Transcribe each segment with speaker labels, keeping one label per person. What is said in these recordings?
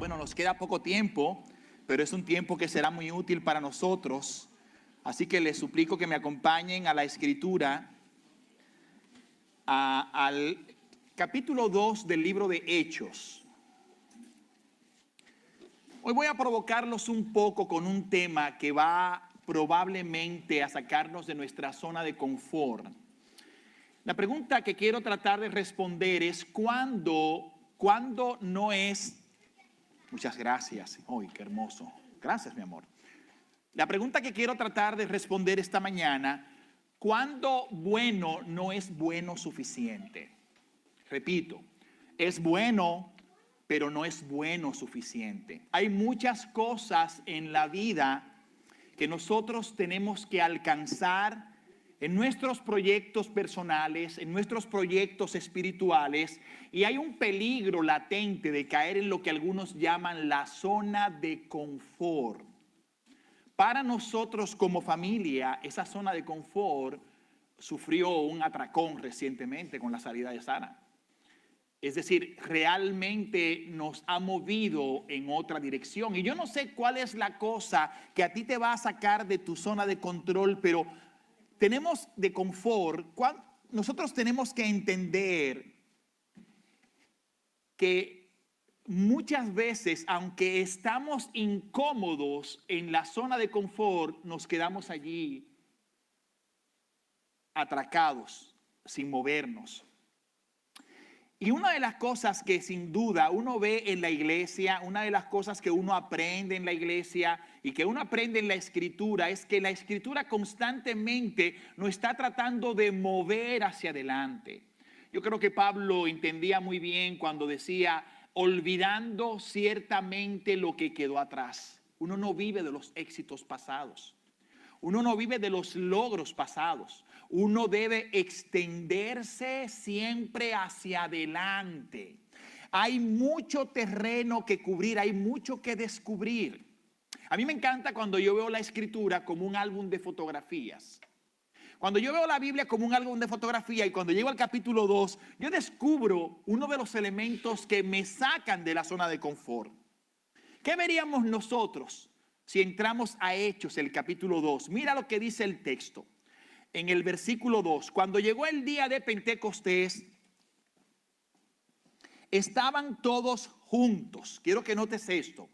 Speaker 1: Bueno, nos queda poco tiempo, pero es un tiempo que será muy útil para nosotros. Así que les suplico que me acompañen a la escritura, al capítulo 2 del libro de Hechos. Hoy voy a provocarlos un poco con un tema que va probablemente a sacarnos de nuestra zona de confort. La pregunta que quiero tratar de responder es ¿cuándo no es? Muchas gracias. ¡Ay, qué hermoso! Gracias, mi amor. La pregunta que quiero tratar de responder esta mañana, ¿cuándo bueno no es bueno suficiente? Repito, es bueno, pero no es bueno suficiente. Hay muchas cosas en la vida que nosotros tenemos que alcanzar en nuestros proyectos personales, en nuestros proyectos espirituales, y hay un peligro latente de caer en lo que algunos llaman la zona de confort. Para nosotros como familia, esa zona de confort sufrió un atracón recientemente con la salida de Sara. Es decir, realmente nos ha movido en otra dirección. Y yo no sé cuál es la cosa que a ti te va a sacar de tu zona de control, pero tenemos de confort. Nosotros tenemos que entender que muchas veces, aunque estamos incómodos en la zona de confort, nos quedamos allí atracados, sin movernos. Y una de las cosas que sin duda uno ve en la iglesia, una de las cosas que uno aprende en la iglesia y que uno aprende en la escritura, es que la escritura constantemente nos está tratando de mover hacia adelante. Yo creo que Pablo entendía muy bien cuando decía, olvidando ciertamente lo que quedó atrás. Uno no vive de los éxitos pasados. Uno no vive de los logros pasados. Uno debe extenderse siempre hacia adelante. Hay mucho terreno que cubrir, hay mucho que descubrir. A mí me encanta cuando yo veo la escritura como un álbum de fotografías. Cuando yo veo la Biblia como un álbum de fotografía y cuando llego al capítulo 2, yo descubro uno de los elementos que me sacan de la zona de confort. ¿Qué veríamos nosotros si entramos a Hechos, el capítulo 2? Mira lo que dice el texto. En el versículo 2, cuando llegó el día de Pentecostés, estaban todos juntos. Quiero que notes esto.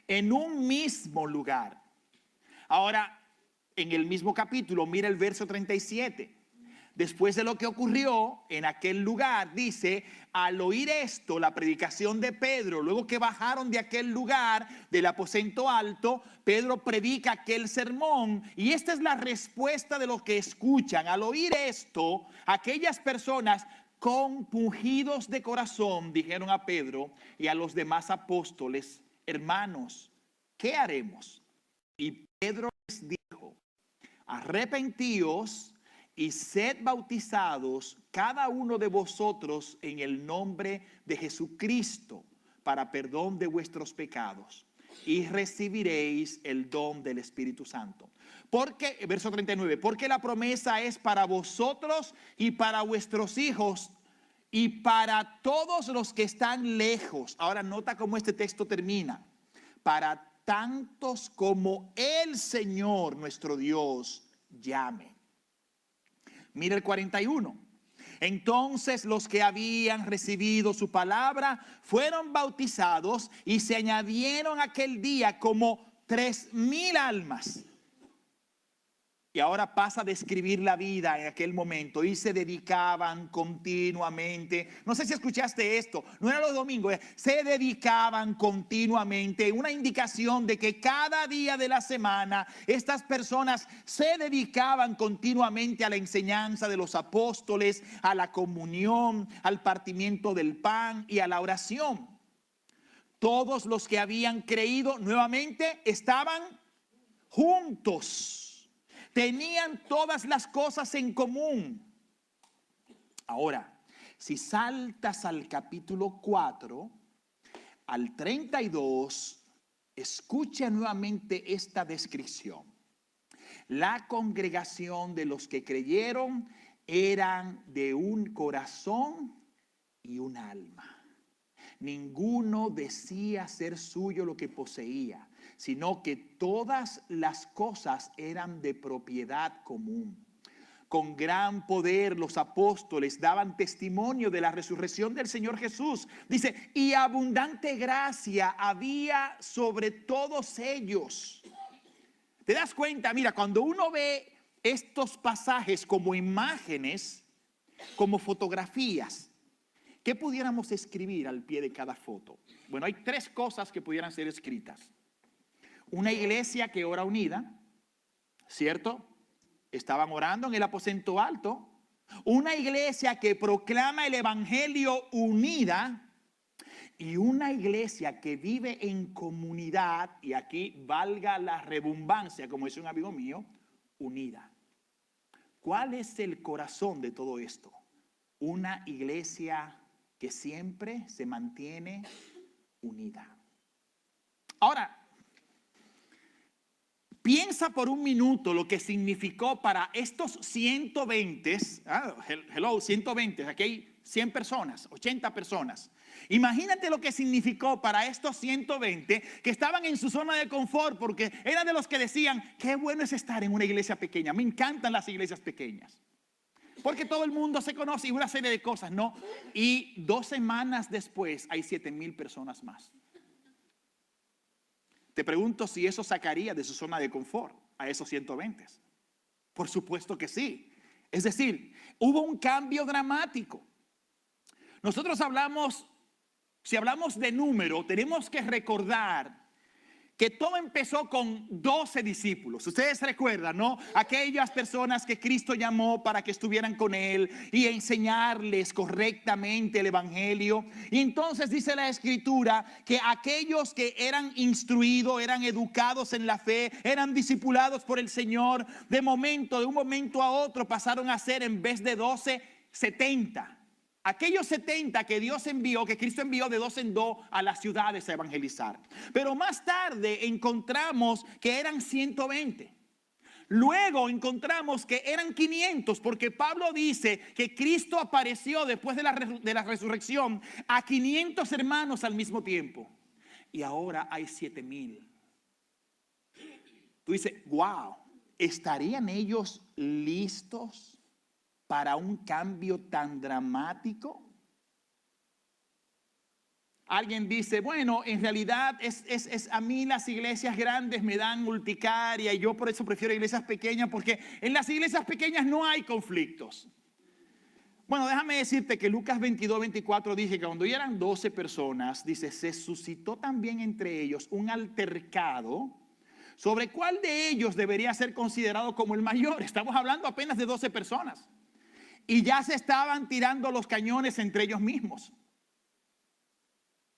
Speaker 1: En un mismo lugar. Ahora, en el mismo capítulo, mira el verso 37. Después de lo que ocurrió en aquel lugar, dice, al oír esto, la predicación de Pedro, luego que bajaron de aquel lugar, del aposento alto, Pedro predica aquel sermón y esta es la respuesta de los que escuchan. Al oír esto, aquellas personas compungidos de corazón dijeron a Pedro y a los demás apóstoles, hermanos, ¿qué haremos? Y Pedro les dijo, arrepentíos y sed bautizados cada uno de vosotros en el nombre de Jesucristo para perdón de vuestros pecados y recibiréis el don del Espíritu Santo. Porque, verso 39, porque la promesa es para vosotros y para vuestros hijos y para todos los que están lejos. Ahora nota cómo este texto termina. Para tantos como el Señor nuestro Dios llame. Mira el 41. Entonces los que habían recibido su palabra fueron bautizados y se añadieron aquel día como 3,000 almas. Y ahora pasa a describir la vida en aquel momento. Y se dedicaban continuamente. No sé si escuchaste esto. No era los domingos. Se dedicaban continuamente. Una indicación de que cada día de la semana estas personas se dedicaban continuamente a la enseñanza de los apóstoles, a la comunión, al partimiento del pan y a la oración. Todos los que habían creído nuevamente estaban juntos. Tenían todas las cosas en común. Ahora, si saltas al capítulo 4, al 32, escucha nuevamente esta descripción. La congregación de los que creyeron eran de un corazón y un alma. Ninguno decía ser suyo lo que poseía, sino que todas las cosas eran de propiedad común. Con gran poder los apóstoles daban testimonio de la resurrección del Señor Jesús. Dice, y abundante gracia había sobre todos ellos. ¿Te das cuenta? Mira, cuando uno ve estos pasajes como imágenes, como fotografías, ¿qué pudiéramos escribir al pie de cada foto? Bueno, hay tres cosas que pudieran ser escritas. Una iglesia que ora unida, ¿cierto? Estaban orando en el aposento alto. Una iglesia que proclama el evangelio unida. Y una iglesia que vive en comunidad, y aquí valga la redundancia, como dice un amigo mío, unida. ¿Cuál es el corazón de todo esto? Una iglesia que siempre se mantiene unida. Ahora, piensa por un minuto lo que significó para estos 120, 120, aquí hay 100 personas, 80 personas. Imagínate lo que significó para estos 120 que estaban en su zona de confort, porque eran de los que decían, qué bueno es estar en una iglesia pequeña, me encantan las iglesias pequeñas. Porque todo el mundo se conoce y una serie de cosas, ¿no? Y 2 semanas después hay 7,000 personas más. Te pregunto si eso sacaría de su zona de confort a esos 120. Por supuesto que sí. Es decir, hubo un cambio dramático. Nosotros hablamos, si hablamos de número, tenemos que recordar que todo empezó con 12 discípulos. Ustedes recuerdan, ¿no? Aquellas personas que Cristo llamó para que estuvieran con Él y enseñarles correctamente el evangelio. Y entonces dice la Escritura que aquellos que eran instruidos, eran educados en la fe, eran discipulados por el Señor, de un momento a otro pasaron a ser, en vez de 12, 70. Aquellos 70 que Dios envió, que Cristo envió de 2 en 2 a las ciudades a evangelizar. Pero más tarde encontramos que eran 120. Luego encontramos que eran 500, porque Pablo dice que Cristo apareció después de la resurrección a 500 hermanos al mismo tiempo. Y ahora hay 7,000. Tú dices, wow, ¿estarían ellos listos para un cambio tan dramático? Alguien dice, bueno, en realidad a mí las iglesias grandes me dan urticaria y yo por eso prefiero iglesias pequeñas, porque en las iglesias pequeñas no hay conflictos. Bueno, déjame decirte que Lucas 22, 24 dice que cuando ya eran 12 personas, dice, se suscitó también entre ellos un altercado sobre cuál de ellos debería ser considerado como el mayor. Estamos hablando apenas de 12 personas. Y ya se estaban tirando los cañones entre ellos mismos.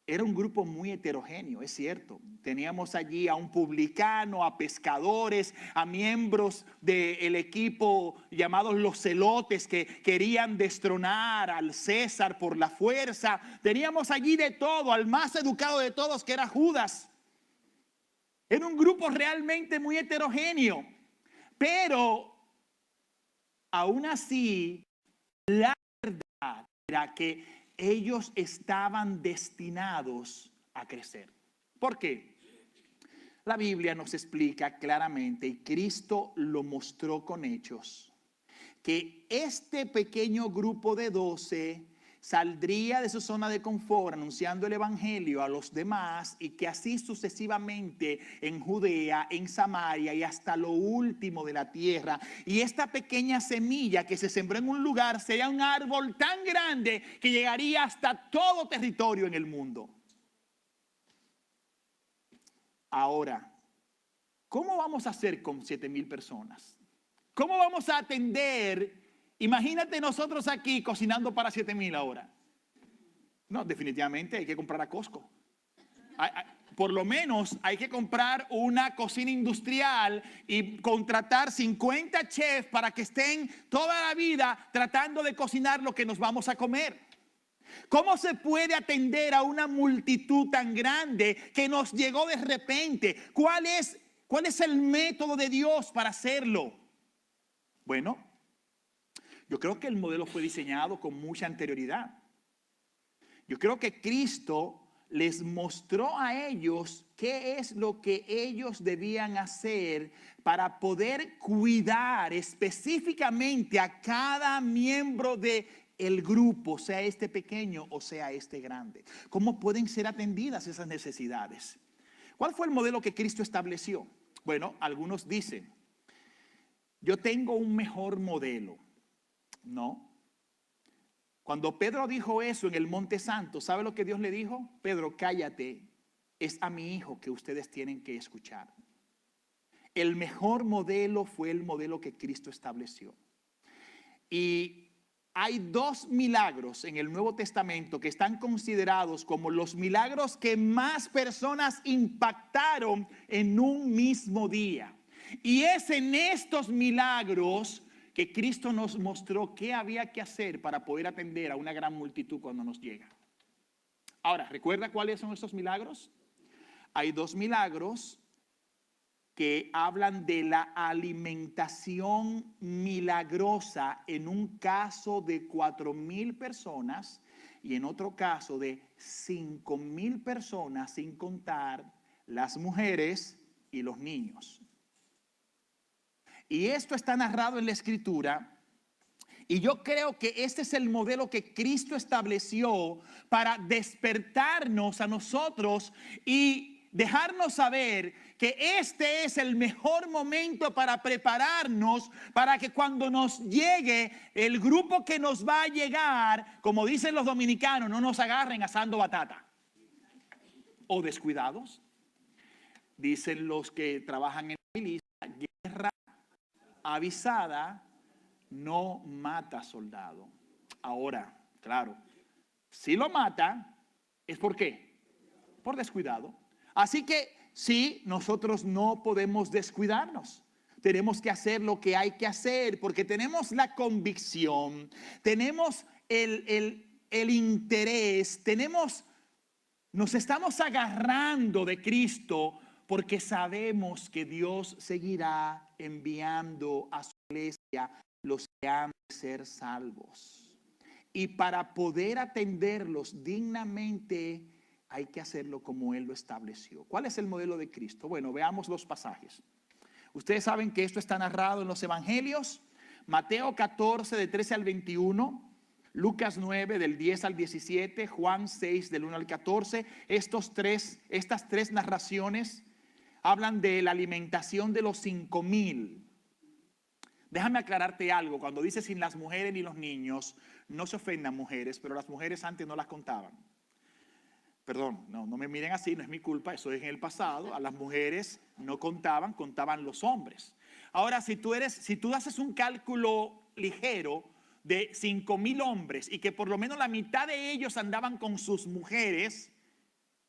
Speaker 1: Era un grupo muy heterogéneo, es cierto. Teníamos allí a un publicano, a pescadores, a miembros del equipo llamados los celotes que querían destronar al César por la fuerza. Teníamos allí de todo, al más educado de todos, que era Judas. Era un grupo realmente muy heterogéneo. Pero aún así, la verdad era que ellos estaban destinados a crecer. ¿Por qué? La Biblia nos explica claramente, y Cristo lo mostró con hechos, que este pequeño grupo de 12 saldría de su zona de confort anunciando el evangelio a los demás, y que así sucesivamente en Judea, en Samaria y hasta lo último de la tierra. Y esta pequeña semilla que se sembró en un lugar sería un árbol tan grande que llegaría hasta todo territorio en el mundo. Ahora, ¿cómo vamos a hacer con 7,000 personas? ¿Cómo vamos a atender? Imagínate nosotros aquí cocinando para 7,000 ahora. No, definitivamente hay que comprar a Costco. Por lo menos hay que comprar una cocina industrial y contratar 50 chefs para que estén toda la vida tratando de cocinar lo que nos vamos a comer. ¿Cómo se puede atender a una multitud tan grande que nos llegó de repente? ¿Cuál es el método de Dios para hacerlo? Bueno, yo creo que el modelo fue diseñado con mucha anterioridad. Yo creo que Cristo les mostró a ellos qué es lo que ellos debían hacer para poder cuidar específicamente a cada miembro de el grupo, sea este pequeño o sea este grande. ¿Cómo pueden ser atendidas esas necesidades? ¿Cuál fue el modelo que Cristo estableció? Bueno, algunos dicen, yo tengo un mejor modelo. No. Cuando Pedro dijo eso en el Monte Santo, ¿sabe lo que Dios le dijo? Pedro, cállate, es a mi hijo que ustedes tienen que escuchar. El mejor modelo fue el modelo que Cristo estableció. Y hay dos milagros en el Nuevo Testamento que están considerados como los milagros que más personas impactaron en un mismo día. Y es en estos milagros que Cristo nos mostró qué había que hacer para poder atender a una gran multitud cuando nos llega. Ahora, ¿recuerda cuáles son estos milagros? Hay dos milagros que hablan de la alimentación milagrosa en un caso de 4,000 personas y en otro caso de 5,000 personas, sin contar las mujeres y los niños. Y esto está narrado en la Escritura. Y yo creo que este es el modelo que Cristo estableció para despertarnos a nosotros y dejarnos saber que este es el mejor momento para prepararnos para que cuando nos llegue el grupo que nos va a llegar, como dicen los dominicanos, no nos agarren asando batata o descuidados. Dicen los que trabajan en la milicia, guerra avisada no mata soldado. Ahora, claro, si lo mata, ¿es por qué? Por descuidado. Así que sí, nosotros no podemos descuidarnos. Tenemos que hacer lo que hay que hacer porque tenemos la convicción, tenemos el interés, nos estamos agarrando de Cristo porque sabemos que Dios seguirá enviando a su iglesia los que han de ser salvos. Y para poder atenderlos dignamente hay que hacerlo como Él lo estableció. ¿Cuál es el modelo de Cristo? Bueno, veamos los pasajes. Ustedes saben que esto está narrado en los evangelios. Mateo 14 de 13 al 21. Lucas 9 del 10 al 17. Juan 6 del 1 al 14. Estas tres narraciones hablan de la alimentación de los 5,000. Déjame aclararte algo. Cuando dice sin las mujeres ni los niños, no se ofendan mujeres, pero las mujeres antes no las contaban. Perdón, no me miren así, no es mi culpa, eso es en el pasado. A las mujeres no contaban, contaban los hombres. Ahora, si tú haces un cálculo ligero de 5,000 hombres y que por lo menos la mitad de ellos andaban con sus mujeres,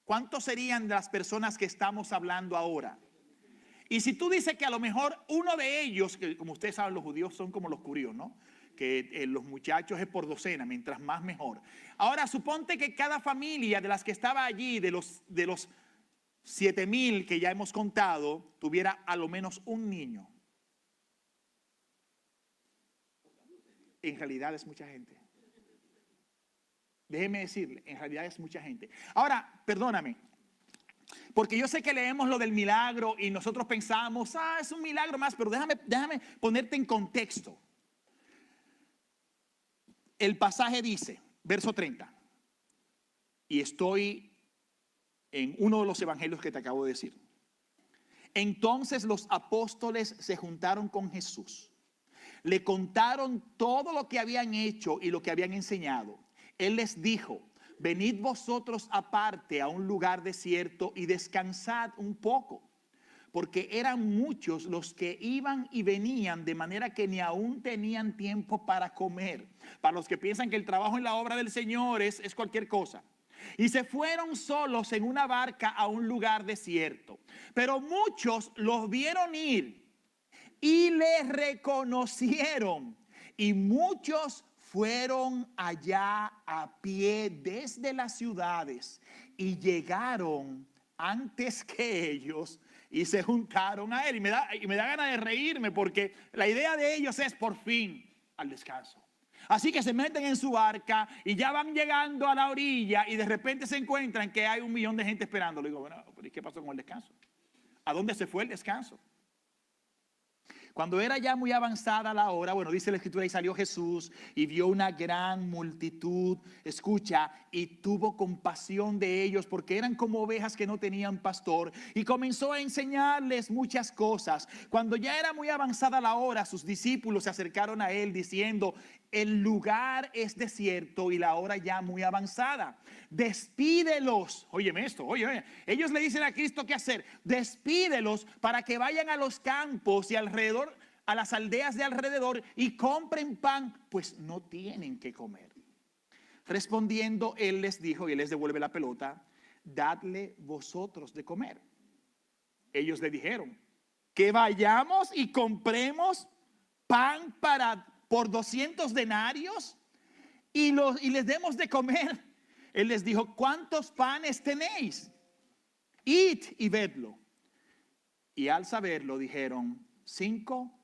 Speaker 1: ¿cuántos serían las personas que estamos hablando ahora? Y si tú dices que a lo mejor uno de ellos, que como ustedes saben los judíos son como los curios, ¿no? Que los muchachos es por docena, mientras más mejor. Ahora suponte que cada familia de las que estaba allí, de los 7,000 que ya hemos contado, tuviera a lo menos un niño. En realidad es mucha gente. Déjeme decirle, en realidad es mucha gente. Ahora, perdóname, porque yo sé que leemos lo del milagro y nosotros pensamos, es un milagro más, pero déjame ponerte en contexto. El pasaje dice, verso 30, y estoy en uno de los evangelios que te acabo de decir. Entonces los apóstoles se juntaron con Jesús. Le contaron todo lo que habían hecho y lo que habían enseñado. Él les dijo, venid vosotros aparte a un lugar desierto y descansad un poco. Porque eran muchos los que iban y venían, de manera que ni aún tenían tiempo para comer. Para los que piensan que el trabajo en la obra del Señor es cualquier cosa. Y se fueron solos en una barca a un lugar desierto. Pero muchos los vieron ir y les reconocieron. Y muchos fueron allá a pie desde las ciudades y llegaron antes que ellos y se juntaron a él. Y me da ganas de reírme porque la idea de ellos es por fin al descanso. Así que se meten en su barca y ya van llegando a la orilla y de repente se encuentran que hay 1.000.000 de gente esperando. Le digo, bueno, ¿y qué pasó con el descanso? ¿A dónde se fue el descanso? Cuando era ya muy avanzada la hora, bueno, dice la escritura, y salió Jesús y vio una gran multitud, escucha, y tuvo compasión de ellos porque eran como ovejas que no tenían pastor, y comenzó a enseñarles muchas cosas. Cuando ya era muy avanzada la hora, sus discípulos se acercaron a él diciendo, el lugar es desierto y la hora ya muy avanzada. Despídelos. Óyeme esto, oye. Ellos le dicen a Cristo qué hacer. Despídelos para que vayan a los campos y alrededor, a las aldeas de alrededor y compren pan, pues no tienen que comer. Respondiendo, él les dijo, y él les devuelve la pelota, dadle vosotros de comer. Ellos le dijeron, que vayamos y compremos pan por 200 denarios y les demos de comer. Él les dijo, ¿cuántos panes tenéis? Id y vedlo. Y al saberlo dijeron, 5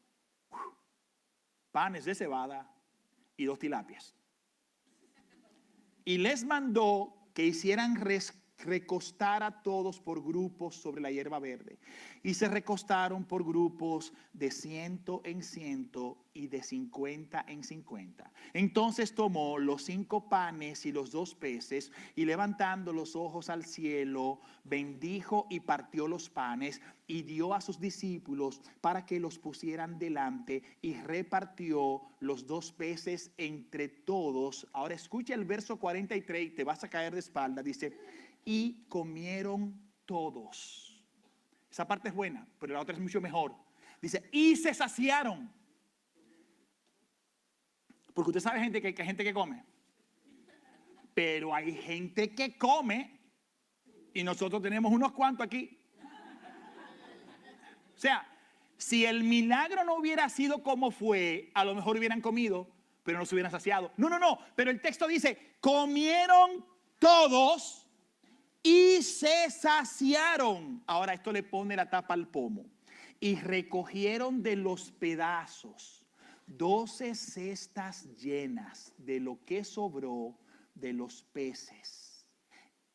Speaker 1: panes de cebada y 2 tilapias. Y les mandó que hicieran recostar a todos por grupos sobre la hierba verde. Y se recostaron por grupos de 100 en 100 y de 50 en 50. Entonces tomó los 5 panes y los 2 peces y levantando los ojos al cielo, bendijo y partió los panes y dio a sus discípulos para que los pusieran delante y repartió los 2 peces entre todos. Ahora escucha el verso 43 y te vas a caer de espalda. Dice, y comieron todos. Esa parte es buena, pero la otra es mucho mejor. Dice, y se saciaron. Porque usted sabe que hay gente que come. Pero hay gente que come y nosotros tenemos unos cuantos aquí. O sea, si el milagro no hubiera sido como fue, a lo mejor hubieran comido, pero no se hubieran saciado. No, pero el texto dice, comieron todos y se saciaron. Ahora esto le pone la tapa al pomo. Y recogieron de los pedazos 12 cestas llenas de lo que sobró de los peces.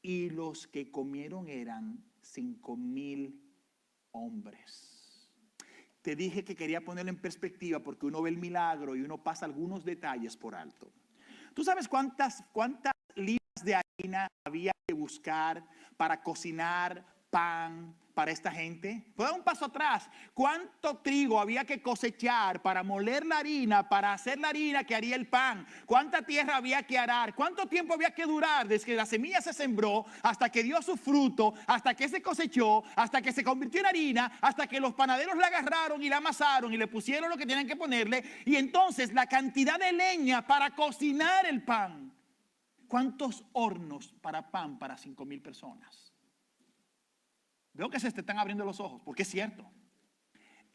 Speaker 1: Y los que comieron eran 5.000 hombres. Te dije que quería ponerlo en perspectiva porque uno ve el milagro y uno pasa algunos detalles por alto. ¿Tú sabes cuántas libras de harina había que buscar para cocinar pan para esta gente? Puedo dar un paso atrás. ¿Cuánto trigo había que cosechar para moler la harina, para hacer la harina que haría el pan? ¿Cuánta tierra había que arar? ¿Cuánto tiempo había que durar desde que la semilla se sembró hasta que dio su fruto, hasta que se cosechó, hasta que se convirtió en harina, hasta que los panaderos la agarraron y la amasaron y le pusieron lo que tenían que ponerle? Y entonces la cantidad de leña para cocinar el pan. ¿Cuántos hornos para pan para 5.000 personas? Veo que se te están abriendo los ojos, porque es cierto.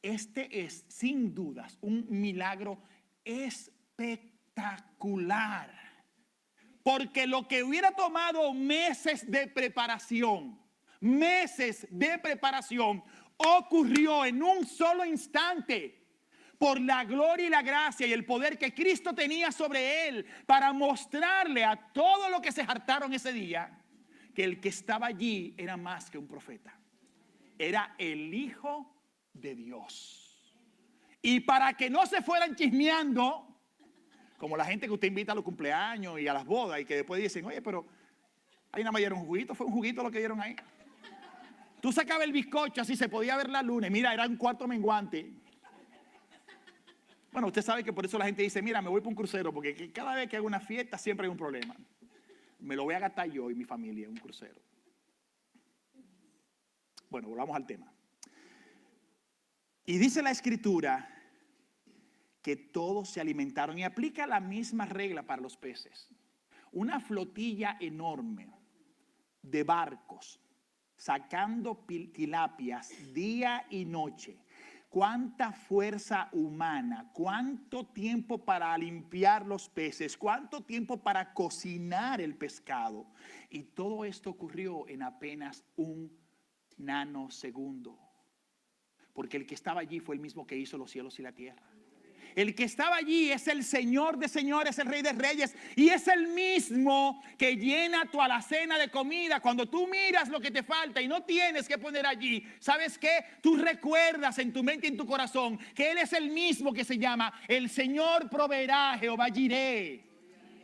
Speaker 1: Este es, sin dudas, un milagro espectacular. Porque lo que hubiera tomado meses de preparación, ocurrió en un solo instante. Por la gloria y la gracia y el poder que Cristo tenía sobre él, para mostrarle a todos los que se hartaron ese día, que el que estaba allí era más que un profeta. Era el Hijo de Dios. Y para que no se fueran chismeando, como la gente que usted invita a los cumpleaños y a las bodas, y que después dicen, oye, pero ahí nada más dieron un juguito, fue un juguito lo que dieron ahí. Tú sacabas el bizcocho, así se podía ver la luna, y mira, era un cuarto menguante. Bueno, usted sabe que por eso la gente dice, mira, me voy para un crucero, porque cada vez que hago una fiesta siempre hay un problema. Me lo voy a gastar yo y mi familia en un crucero. Bueno, volvamos al tema. Y dice la escritura que todos se alimentaron, y aplica la misma regla para los peces. Una flotilla enorme de barcos sacando tilapias día y noche. Cuánta fuerza humana, cuánto tiempo para limpiar los peces, cuánto tiempo para cocinar el pescado. Y todo esto ocurrió en apenas un nanosegundo. Porque el que estaba allí fue el mismo que hizo los cielos y la tierra. el que estaba allí es el Señor de señores, el Rey de reyes, y es el mismo que llena tu alacena de comida. Cuando tú miras lo que te falta y no tienes que poner allí, ¿sabes qué? Tú recuerdas en tu mente y en tu corazón que Él es el mismo que se llama el Señor proveerá, Jehová Jireh.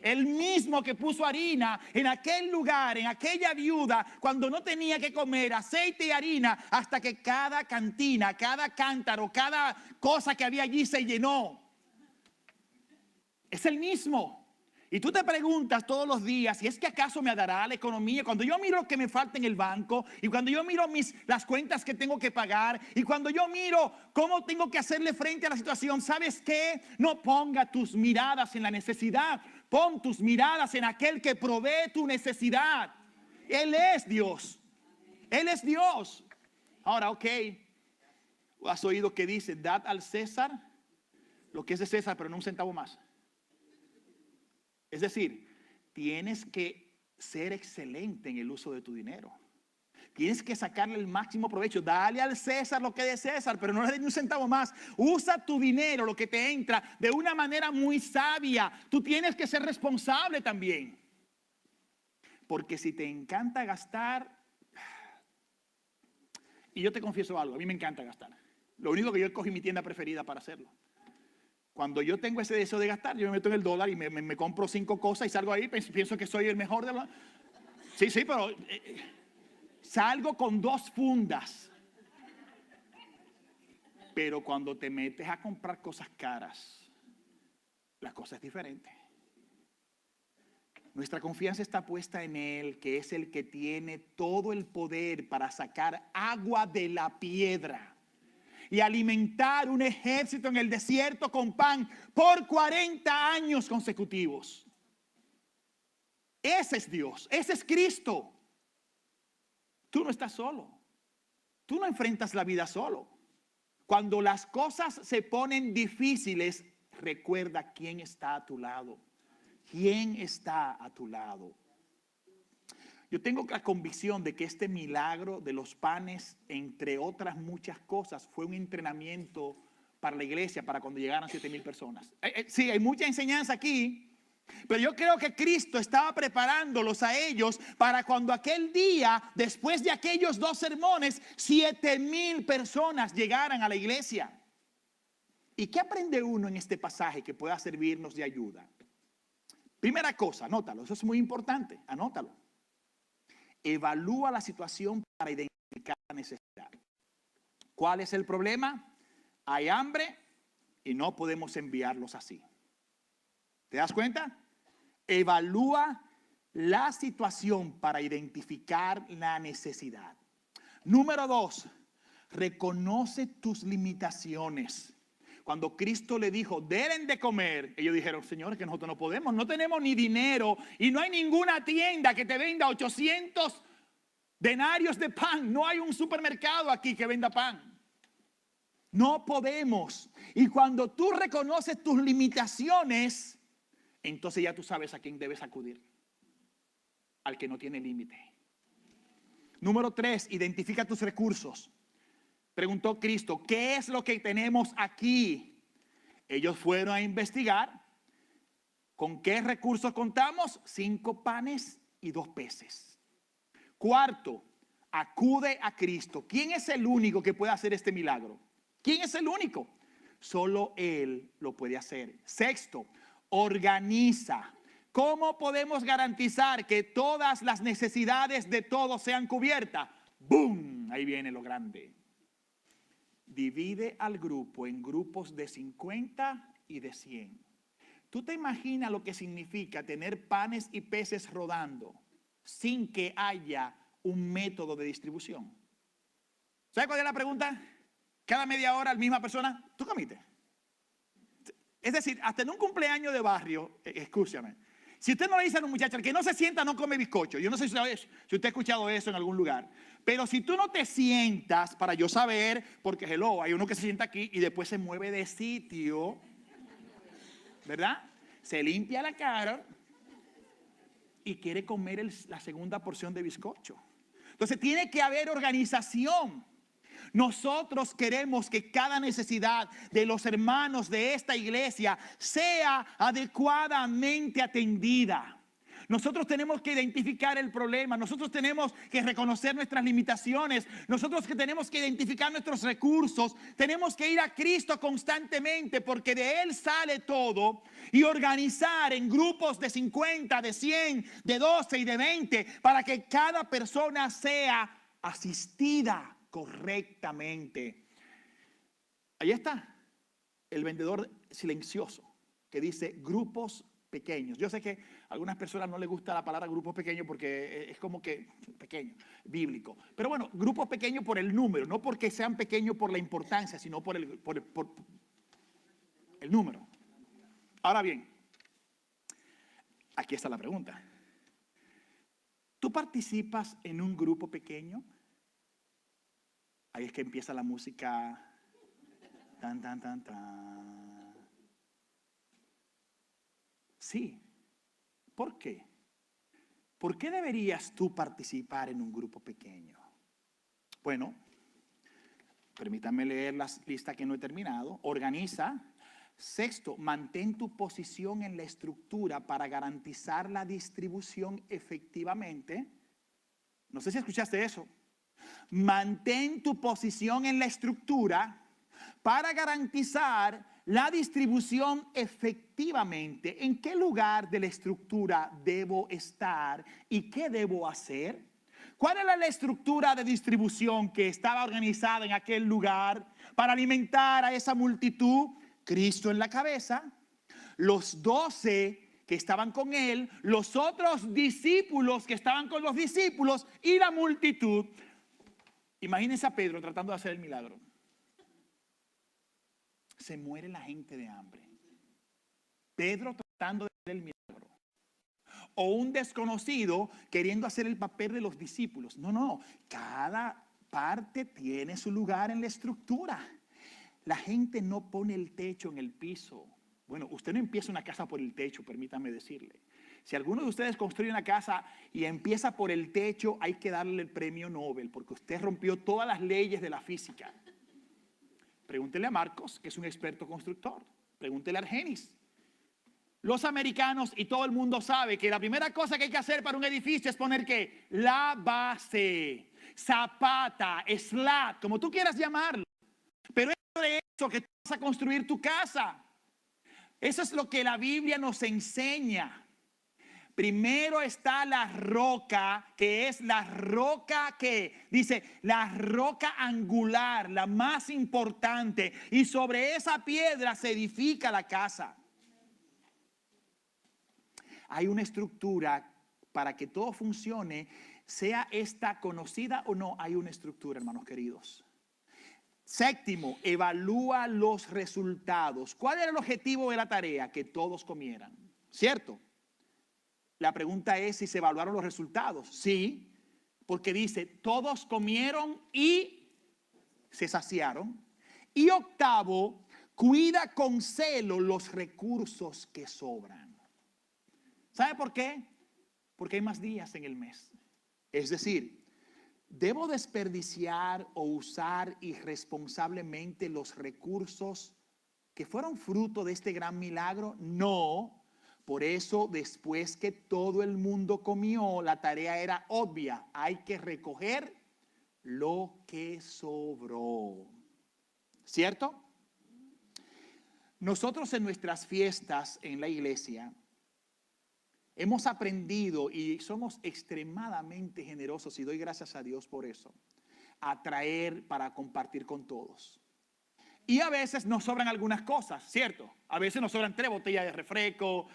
Speaker 1: El mismo que puso harina en aquel lugar, en aquella viuda, cuando no tenía que comer aceite y harina, hasta que cada cantina, cada cántaro, cada cosa que había allí se llenó. Es el mismo. Y tú te preguntas todos los días, ¿y es que acaso me dará la economía? Cuando yo miro lo que me falta en el banco, y cuando yo miro las cuentas que tengo que pagar, y cuando yo miro cómo tengo que hacerle frente a la situación, ¿sabes qué? No ponga tus miradas en la necesidad, pon tus miradas en aquel que provee tu necesidad. Él es Dios. Él es Dios. Ahora, ok, has oído que dice, dad al César lo que es de César, pero no un centavo más. Es decir, tienes que ser excelente en el uso de tu dinero. Tienes que sacarle el máximo provecho. Dale al César lo que es de César, pero no le des ni un centavo más. Usa tu dinero, lo que te entra, de una manera muy sabia. Tú tienes que ser responsable también. Porque si te encanta gastar, y yo te confieso algo, a mí me encanta gastar. Lo único que yo escogí mi tienda preferida para hacerlo. Cuando yo tengo ese deseo de gastar, yo me meto en el dólar y me compro 5 cosas y salgo ahí, pienso que soy el mejor de los... Sí, pero salgo con 2 fundas. Pero cuando te metes a comprar cosas caras, la cosa es diferente. Nuestra confianza está puesta en Él, que es el que tiene todo el poder para sacar agua de la piedra y alimentar un ejército en el desierto con pan por 40 años consecutivos. Ese es Dios, ese es Cristo. Tú no estás solo. Tú no enfrentas la vida solo. Cuando las cosas se ponen difíciles, recuerda quién está a tu lado. ¿Quién está a tu lado? Yo tengo la convicción de que este milagro de los panes, entre otras muchas cosas, fue un entrenamiento para la iglesia, para cuando llegaran 7,000 personas. Sí, hay mucha enseñanza aquí, pero yo creo que Cristo estaba preparándolos a ellos para cuando aquel día, después de aquellos 2 sermones, 7,000 personas llegaran a la iglesia. ¿Y qué aprende uno en este pasaje que pueda servirnos de ayuda? Primera cosa, anótalo, eso es muy importante, anótalo. Evalúa la situación para identificar la necesidad. ¿Cuál es el problema? Hay hambre y no podemos enviarlos así. ¿Te das cuenta? Evalúa la situación para identificar la necesidad. Número 2, reconoce tus limitaciones. Cuando Cristo le dijo, deben de comer, ellos dijeron, señores, que nosotros no podemos, no tenemos ni dinero y no hay ninguna tienda que te venda 800 denarios de pan. No hay un supermercado aquí que venda pan. No podemos. Y cuando tú reconoces tus limitaciones, entonces ya tú sabes a quién debes acudir. Al que no tiene límite. Número 3, identifica tus recursos. Preguntó Cristo, ¿qué es lo que tenemos aquí? Ellos fueron a investigar. ¿Con qué recursos contamos? 5 panes y 2 peces. Cuarto, acude a Cristo. ¿Quién es el único que puede hacer este milagro? ¿Quién es el único? Solo Él lo puede hacer. Sexto, organiza. ¿Cómo podemos garantizar que todas las necesidades de todos sean cubiertas? ¡Bum! Ahí viene lo grande. Divide al grupo en grupos de 50 y de 100. ¿Tú te imaginas lo que significa tener panes y peces rodando sin que haya un método de distribución? ¿Sabe cuál es la pregunta? Cada media hora la misma persona, ¿tú comiste? Es decir, hasta en un cumpleaños de barrio, escúchame, si usted no le dice a un muchacho, el que no se sienta no come bizcocho. Yo no sé si usted ha escuchado eso en algún lugar. Pero si tú no te sientas, para yo saber, porque hello, hay uno que se sienta aquí y después se mueve de sitio, ¿verdad? Se limpia la cara y quiere comer la segunda porción de bizcocho. Entonces tiene que haber organización. Nosotros queremos que cada necesidad de los hermanos de esta iglesia sea adecuadamente atendida. Nosotros tenemos que identificar el problema, nosotros tenemos que reconocer nuestras limitaciones, nosotros que tenemos que identificar nuestros recursos, tenemos que ir a Cristo constantemente porque de Él sale todo, y organizar en grupos de 50, de 100, de 12 y de 20 para que cada persona sea asistida correctamente. Ahí está el vendedor silencioso que dice grupos pequeños. Yo sé que a algunas personas no les gusta la palabra grupos pequeños porque es como que pequeño, bíblico. Pero bueno, grupos pequeños por el número, no porque sean pequeños por la importancia, sino por el número. Ahora bien, aquí está la pregunta. ¿Tú participas en un grupo pequeño? Ahí es que empieza la música. Tan, tan, tan, tan. Sí. ¿Por qué? ¿Por qué deberías tú participar en un grupo pequeño? Bueno, permítanme leer la lista que no he terminado. Organiza. Sexto, mantén tu posición en la estructura para garantizar la distribución efectivamente. No sé si escuchaste eso. Mantén tu posición en la estructura para garantizar la distribución efectivamente. ¿En qué lugar de la estructura debo estar y qué debo hacer? ¿Cuál era la estructura de distribución que estaba organizada en aquel lugar para alimentar a esa multitud? Cristo en la cabeza, los 12 que estaban con él, los otros discípulos que estaban con los discípulos y la multitud. Imagínense a Pedro tratando de hacer el milagro. Se muere la gente de hambre. Pedro tratando de hacer el milagro. O un desconocido queriendo hacer el papel de los discípulos. No. Cada parte tiene su lugar en la estructura. La gente no pone el techo en el piso. Bueno, usted no empieza una casa por el techo, permítame decirle. Si alguno de ustedes construye una casa y empieza por el techo, hay que darle el premio Nobel, porque usted rompió todas las leyes de la física. Pregúntele a Marcos, que es un experto constructor. Pregúntele a Argenis. Los americanos y todo el mundo sabe que la primera cosa que hay que hacer para un edificio es poner ¿qué? La base, zapata, slat, como tú quieras llamarlo. Pero es de eso que tú vas a construir tu casa. Eso es lo que la Biblia nos enseña. Primero está la roca, que es la roca que dice, la roca angular, la más importante. Y sobre esa piedra se edifica la casa. Hay una estructura para que todo funcione, sea esta conocida o no, hay una estructura, hermanos queridos. Séptimo, evalúa los resultados. ¿Cuál era el objetivo de la tarea? Que todos comieran, ¿cierto? La pregunta es si se evaluaron los resultados. Sí, porque dice, todos comieron y se saciaron. Y octavo, cuida con celo los recursos que sobran. ¿Sabe por qué? Porque hay más días en el mes. Es decir, ¿debo desperdiciar o usar irresponsablemente los recursos que fueron fruto de este gran milagro? No. Por eso, después que todo el mundo comió, la tarea era obvia. Hay que recoger lo que sobró. ¿Cierto? Nosotros en nuestras fiestas en la iglesia hemos aprendido y somos extremadamente generosos y doy gracias a Dios por eso, a traer para compartir con todos. Y a veces nos sobran algunas cosas, ¿cierto? A veces nos sobran 3 botellas de refresco,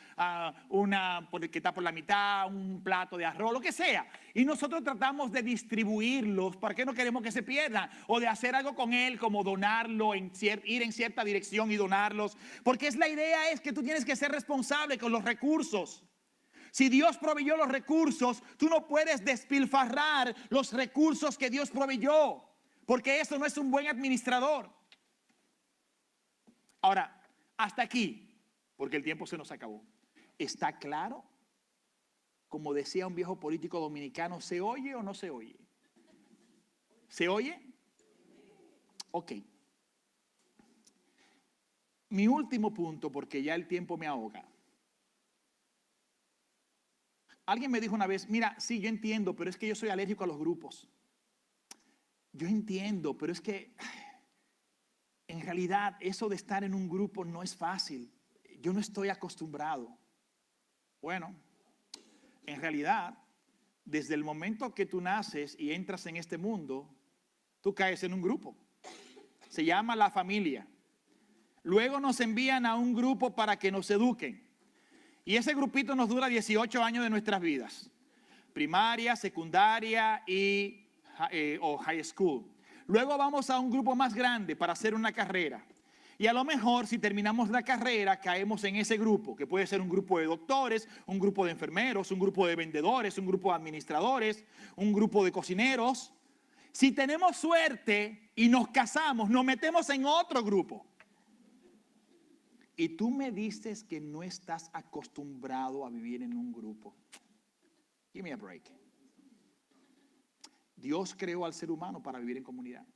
Speaker 1: una que está por la mitad, un plato de arroz, lo que sea. Y nosotros tratamos de distribuirlos porque no queremos que se pierdan. O de hacer algo con él, como donarlo, ir en cierta dirección y donarlos. Porque la idea es que tú tienes que ser responsable con los recursos. Si Dios proveyó los recursos, tú no puedes despilfarrar los recursos que Dios proveyó. Porque eso no es un buen administrador. Ahora, hasta aquí, porque el tiempo se nos acabó. ¿Está claro? Como decía un viejo político dominicano, ¿se oye o no se oye? ¿Se oye? Ok. Mi último punto, porque ya el tiempo me ahoga. Alguien me dijo una vez, mira, sí, yo entiendo, pero es que yo soy alérgico a los grupos. Yo entiendo, pero es que en realidad eso de estar en un grupo no es fácil. Yo no estoy acostumbrado. Bueno, en realidad, desde el momento que tú naces y entras en este mundo, tú caes en un grupo. Se llama la familia. Luego nos envían a un grupo para que nos eduquen. Y ese grupito nos dura 18 años de nuestras vidas. Primaria, secundaria o high school. Luego vamos a un grupo más grande para hacer una carrera. Y a lo mejor si terminamos la carrera caemos en ese grupo, que puede ser un grupo de doctores, un grupo de enfermeros, un grupo de vendedores, un grupo de administradores, un grupo de cocineros. Si tenemos suerte y nos casamos, nos metemos en otro grupo. Y tú me dices que no estás acostumbrado a vivir en un grupo. Give me a break. Dios creó al ser humano para vivir en comunidad.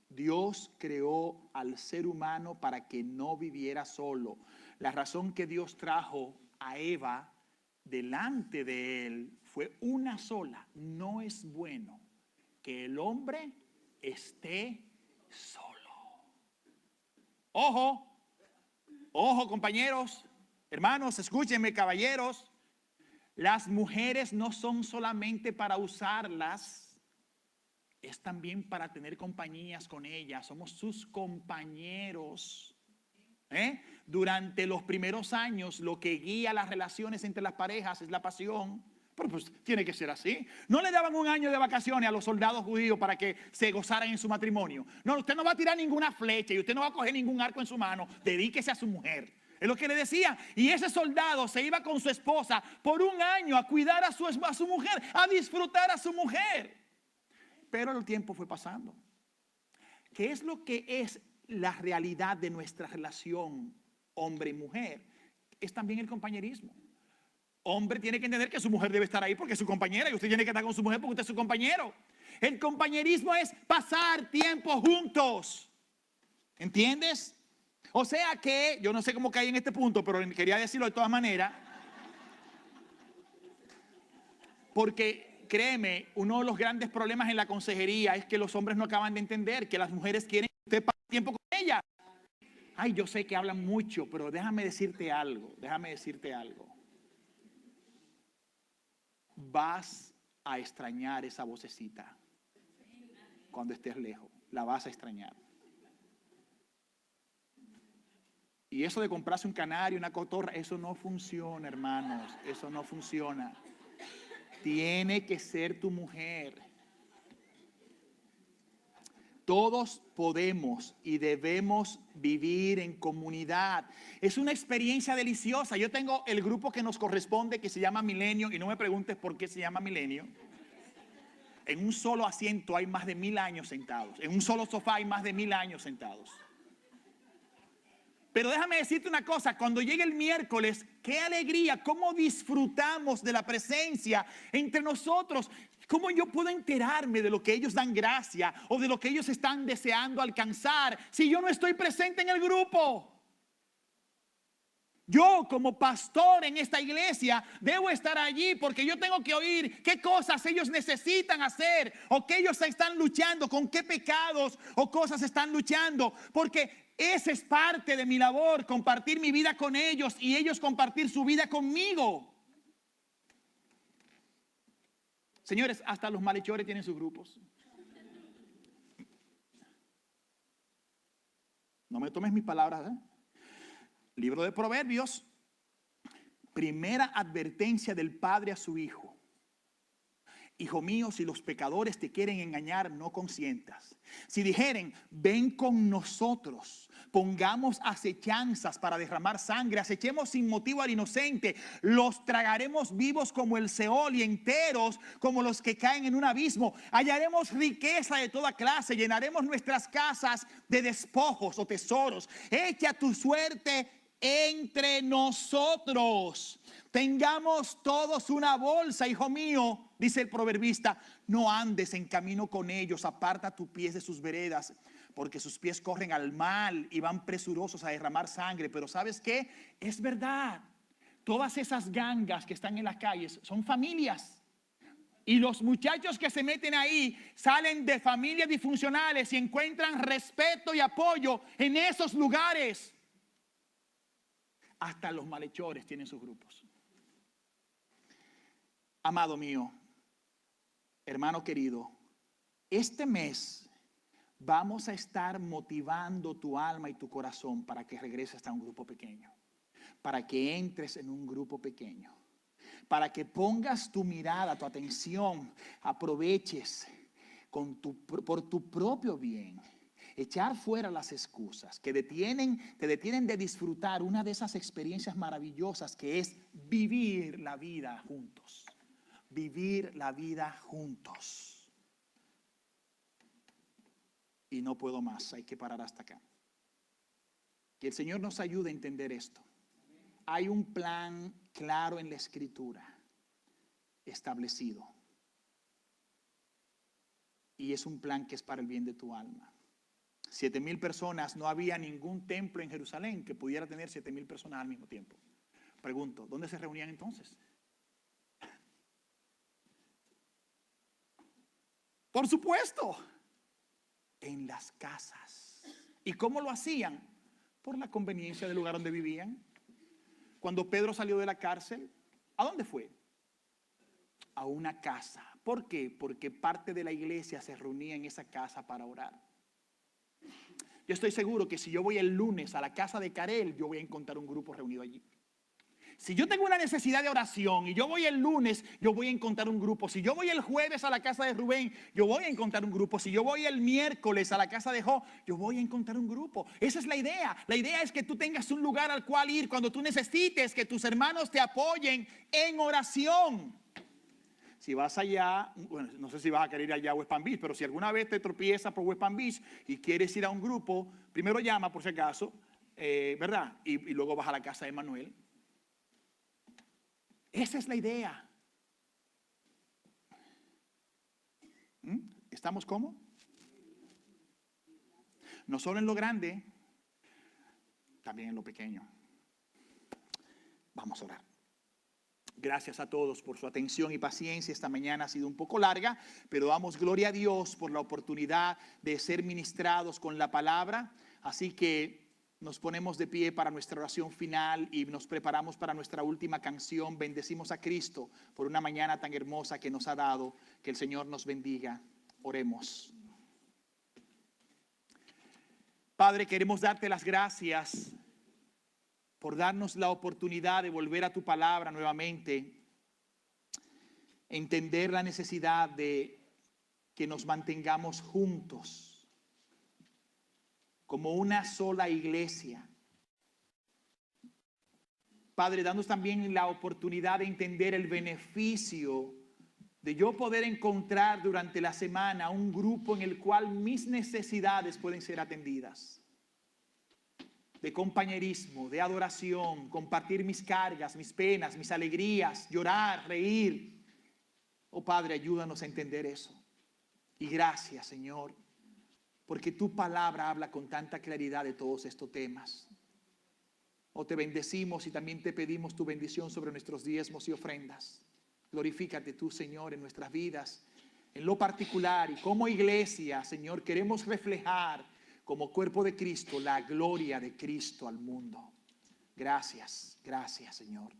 Speaker 1: Dios creó al ser humano para que no viviera solo. La razón que Dios trajo a Eva delante de él fue una sola. No es bueno que el hombre esté solo. Ojo. Ojo, compañeros, hermanos, escúchenme, caballeros. Las mujeres no son solamente para usarlas, es también para tener compañías con ellas. Somos sus compañeros. Durante los primeros años, lo que guía las relaciones entre las parejas es la pasión. Pero pues tiene que ser así. No le daban un año de vacaciones a los soldados judíos para que se gozaran en su matrimonio. No, usted no va a tirar ninguna flecha y usted no va a coger ningún arco en su mano. Dedíquese a su mujer. Es lo que le decía. Y ese soldado se iba con su esposa por un año a cuidar a su mujer, a disfrutar a su mujer. Pero el tiempo fue pasando. ¿Qué es lo que es la realidad de nuestra relación hombre y mujer? Es también el compañerismo. Hombre tiene que entender que su mujer debe estar ahí porque es su compañera, y usted tiene que estar con su mujer porque usted es su compañero. El compañerismo es pasar tiempo juntos. ¿Entiendes? O sea que, yo no sé cómo caí en este punto, pero quería decirlo de todas maneras. Porque créeme, uno de los grandes problemas en la consejería es que los hombres no acaban de entender que las mujeres quieren que usted pase tiempo con ellas. Ay, yo sé que hablan mucho, pero déjame decirte algo. Vas a extrañar esa vocecita cuando estés lejos. La vas a extrañar. Y eso de comprarse un canario, una cotorra, eso no funciona, hermanos. Eso no funciona. Tiene que ser tu mujer. Todos podemos y debemos vivir en comunidad. Es una experiencia deliciosa. Yo tengo el grupo que nos corresponde que se llama Milenio, y no me preguntes por qué se llama Milenio. En un solo asiento hay más de 1000 años sentados. En un solo sofá hay más de 1000 años sentados. Pero déjame decirte una cosa, cuando llegue el miércoles, qué alegría, cómo disfrutamos de la presencia entre nosotros. ¿Cómo yo puedo enterarme de lo que ellos dan gracia o de lo que ellos están deseando alcanzar si yo no estoy presente en el grupo? Yo como pastor en esta iglesia debo estar allí porque yo tengo que oír qué cosas ellos necesitan hacer o qué ellos están luchando, con qué pecados o cosas están luchando, porque esa es parte de mi labor, compartir mi vida con ellos y ellos compartir su vida conmigo. Señores, hasta los malhechores tienen sus grupos. No me tomes mis palabras, ¿eh? Libro de Proverbios, primera advertencia del padre a su hijo. Hijo mío, si los pecadores te quieren engañar, no consientas. Si dijeren, ven con nosotros, pongamos acechanzas para derramar sangre, acechemos sin motivo al inocente, los tragaremos vivos como el Seol y enteros como los que caen en un abismo. Hallaremos riqueza de toda clase, llenaremos nuestras casas de despojos o tesoros. Echa tu suerte entre nosotros. Tengamos todos una bolsa, hijo mío, dice el proverbista. No andes en camino con ellos, aparta tus pies de sus veredas, porque sus pies corren al mal y van presurosos a derramar sangre. Pero ¿sabes qué? Es verdad. Todas esas gangas que están en las calles son familias. Y los muchachos que se meten ahí salen de familias disfuncionales y encuentran respeto y apoyo en esos lugares. Hasta los malhechores tienen sus grupos. Amado mío, hermano querido, este mes vamos a estar motivando tu alma y tu corazón para que regreses a un grupo pequeño, para que entres en un grupo pequeño, para que pongas tu mirada, tu atención, aproveches por tu propio bien, echar fuera las excusas que te detienen de disfrutar una de esas experiencias maravillosas que es vivir la vida juntos. Vivir la vida juntos. Y no puedo más, hay que parar hasta acá. Que el Señor nos ayude a entender esto. Hay un plan claro en la Escritura establecido. Y es un plan que es para el bien de tu alma. 7,000 personas, no había ningún templo en Jerusalén que pudiera tener 7,000 personas al mismo tiempo. Pregunto, ¿dónde se reunían entonces? Por supuesto, en las casas. ¿Y cómo lo hacían? Por la conveniencia del lugar donde vivían. Cuando Pedro salió de la cárcel, ¿a dónde fue? A una casa. ¿Por qué? Porque parte de la iglesia se reunía en esa casa para orar. Yo estoy seguro que si yo voy el lunes a la casa de Karel, yo voy a encontrar un grupo reunido allí. Si yo tengo una necesidad de oración y yo voy el lunes, yo voy a encontrar un grupo. Si yo voy el jueves a la casa de Rubén, yo voy a encontrar un grupo. Si yo voy el miércoles a la casa de Jo, yo voy a encontrar un grupo. Esa es la idea. La idea es que tú tengas un lugar al cual ir cuando tú necesites, que tus hermanos te apoyen en oración. Si vas allá, bueno, no sé si vas a querer ir allá a West Palm Beach, pero si alguna vez te tropiezas por West Palm Beach y quieres ir a un grupo, primero llama por si acaso, ¿verdad? Y luego vas a la casa de Manuel. Esa es la idea. ¿Estamos cómo? No solo en lo grande, también en lo pequeño. Vamos a orar. Gracias a todos por su atención y paciencia. Esta mañana ha sido un poco larga, pero damos gloria a Dios por la oportunidad de ser ministrados con la palabra. Así que nos ponemos de pie para nuestra oración final y nos preparamos para nuestra última canción. Bendecimos a Cristo por una mañana tan hermosa que nos ha dado. Que el Señor nos bendiga. Oremos. Padre, queremos darte las gracias por darnos la oportunidad de volver a tu palabra nuevamente, entender la necesidad de que nos mantengamos juntos como una sola iglesia. Padre, danos también la oportunidad de entender el beneficio de yo poder encontrar durante la semana un grupo en el cual mis necesidades pueden ser atendidas. De compañerismo, de adoración, compartir mis cargas, mis penas, mis alegrías, llorar, reír. Oh Padre, ayúdanos a entender eso. Y gracias, Señor, porque tu palabra habla con tanta claridad de todos estos temas. Oh, te bendecimos y también te pedimos tu bendición sobre nuestros diezmos y ofrendas. Glorifícate tú, Señor, en nuestras vidas, en lo particular, y como iglesia, Señor, queremos reflejar como cuerpo de Cristo la gloria de Cristo al mundo. Gracias, gracias, Señor.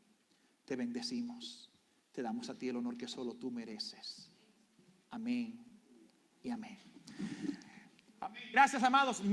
Speaker 1: Te bendecimos. Te damos a ti el honor que solo tú mereces. Amén y amén. Gracias, amados.